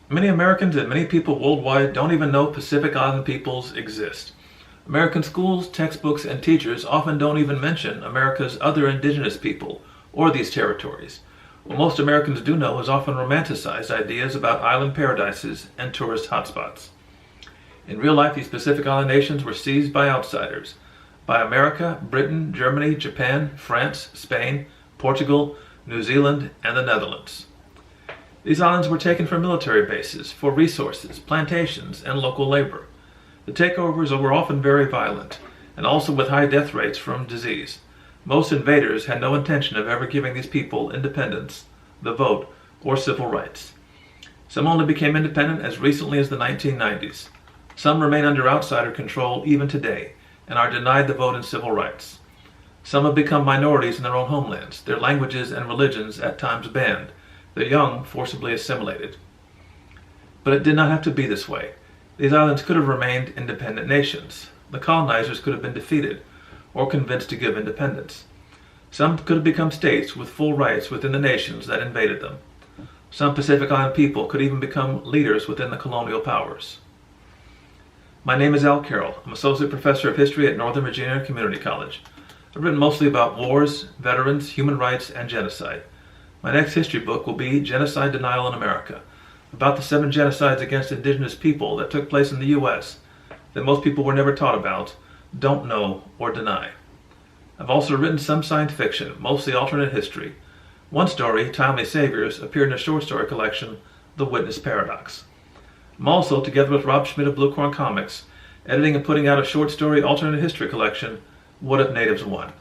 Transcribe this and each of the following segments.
Many Americans and many people worldwide don't even know Pacific Island peoples exist. American schools, textbooks, and teachers often don't even mention America's other indigenous people or these territories. What most Americans do know is often romanticized ideas about island paradises and tourist hotspots. In real life, these Pacific Island nations were seized by outsiders, by America, Britain, Germany, Japan, France, Spain, Portugal, New Zealand, and the Netherlands. These islands were taken for military bases, for resources, plantations, and local labor. The takeovers were often very violent, and also with high death rates from disease. Most invaders had no intention of ever giving these people independence, the vote, or civil rights. Some only became independent as recently as the 1990s. Some remain under outsider control even today, and are denied the vote and civil rights. Some have become minorities in their own homelands, their languages and religions at times banned, their young forcibly assimilated. But it did not have to be this way. These islands could have remained independent nations. The colonizers could have been defeated or convinced to give independence. Some could have become states with full rights within the nations that invaded them. Some Pacific Island people could even become leaders within the colonial powers. My name is Al Carroll. I'm Associate Professor of History at Northern Virginia Community College. I've written mostly about wars, veterans, human rights, and genocide. My next history book will be Genocide Denial in America, about the 7 genocides against indigenous people that took place in the U.S. that most people were never taught about, don't know, or deny. I've also written some science fiction, mostly alternate history. One story, Timely Saviors, appeared in a short story collection, The Witness Paradox. I'm also, together with Rob Schmidt of Bluecorn Comics, editing and putting out a short story alternate history collection, What If Natives Won?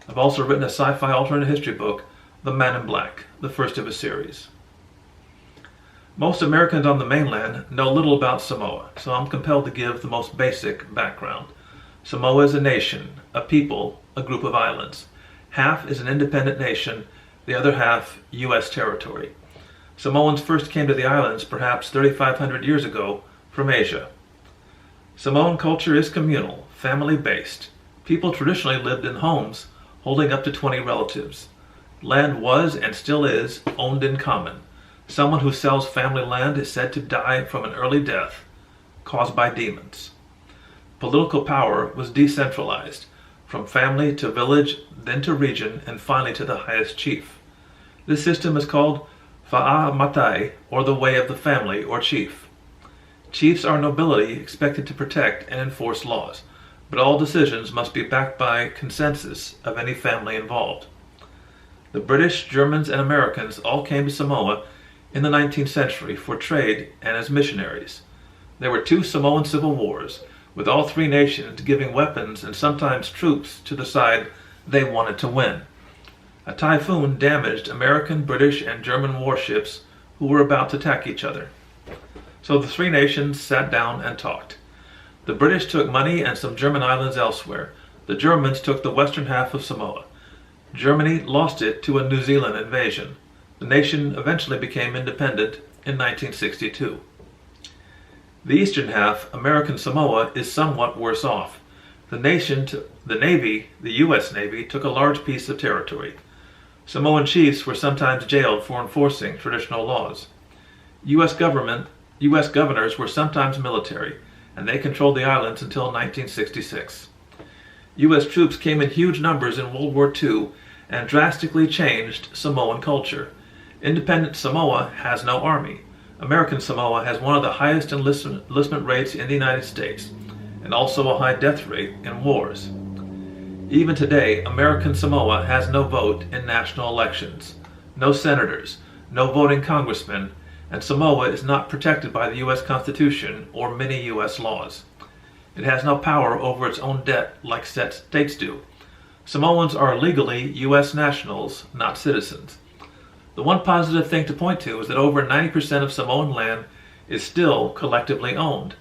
I've also written a sci-fi alternate history book, The Man in Black, the first of a series. Most Americans on the mainland know little about Samoa, so I'm compelled to give the most basic background. Samoa is a nation, a people, a group of islands. Half is an independent nation, the other half U.S. territory. Samoans first came to the islands perhaps 3,500 years ago from Asia. Samoan culture is communal, family-based. People traditionally lived in homes holding up to 20 relatives. Land was, and still is, owned in common. Someone who sells family land is said to die from an early death caused by demons. Political power was decentralized, from family to village, then to region, and finally to the highest chief. This system is called Fa'amatai, or the way of the family or chief. Chiefs are nobility expected to protect and enforce laws, but all decisions must be backed by consensus of any family involved. The British, Germans, and Americans all came to Samoa in the 19th century for trade and as missionaries. There were 2 Samoan Civil Wars, with all 3 nations giving weapons and sometimes troops to the side they wanted to win. A typhoon damaged American, British, and German warships who were about to attack each other. So the 3 nations sat down and talked. The British took money and some German islands elsewhere. The Germans took the western half of Samoa. Germany lost it to a New Zealand invasion. The nation eventually became independent in 1962. The eastern half, American Samoa, is somewhat worse off. The U.S. Navy, took a large piece of territory. Samoan chiefs were sometimes jailed for enforcing traditional laws. U.S. governors were sometimes military, and they controlled the islands until 1966. U.S. troops came in huge numbers in World War II and drastically changed Samoan culture. Independent Samoa has no army. American Samoa has one of the highest enlistment rates in the United States, and also a high death rate in wars. Even today, American Samoa has no vote in national elections, no senators, no voting congressmen, and Samoa is not protected by the U.S. Constitution or many U.S. laws. It has no power over its own debt like states do. Samoans are legally U.S. nationals, not citizens. The one positive thing to point to is that over 90% of Samoan land is still collectively owned,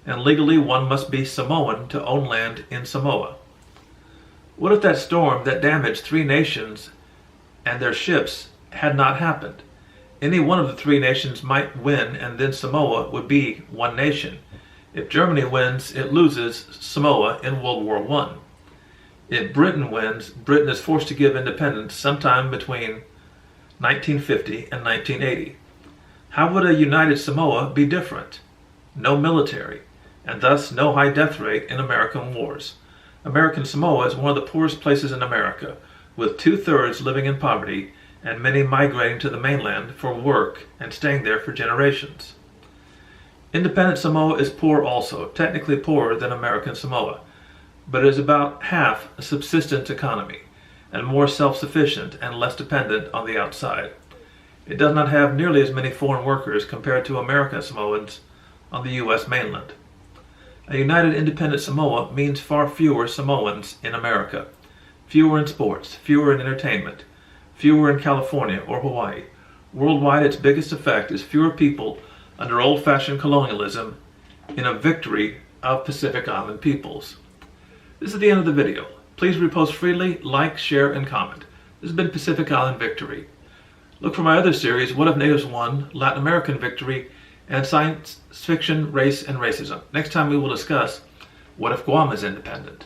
and legally one must be Samoan to own land in Samoa. What if that storm that damaged 3 nations and their ships had not happened? Any one of the 3 nations might win, and then Samoa would be one nation. If Germany wins, it loses Samoa in World War I. If Britain wins, Britain is forced to give independence sometime between 1950 and 1980. How would a united Samoa be different? No military, and thus no high death rate in American wars. American Samoa is one of the poorest places in America, with 2/3 living in poverty and many migrating to the mainland for work and staying there for generations. Independent Samoa is poor also, technically poorer than American Samoa, but it is about half a subsistence economy and more self-sufficient and less dependent on the outside. It does not have nearly as many foreign workers compared to American Samoans on the U.S. mainland. A united independent Samoa means far fewer Samoans in America. Fewer in sports, fewer in entertainment, fewer in California or Hawaii. Worldwide, its biggest effect is fewer people under old-fashioned colonialism in a victory of Pacific Island peoples. This is the end of the video. Please repost freely, like, share, and comment. This has been Pacific Island Victory. Look for my other series, What If Natives Won, Latin American Victory, and Science Fiction, Race, and Racism. Next time we will discuss, what if Guam is independent?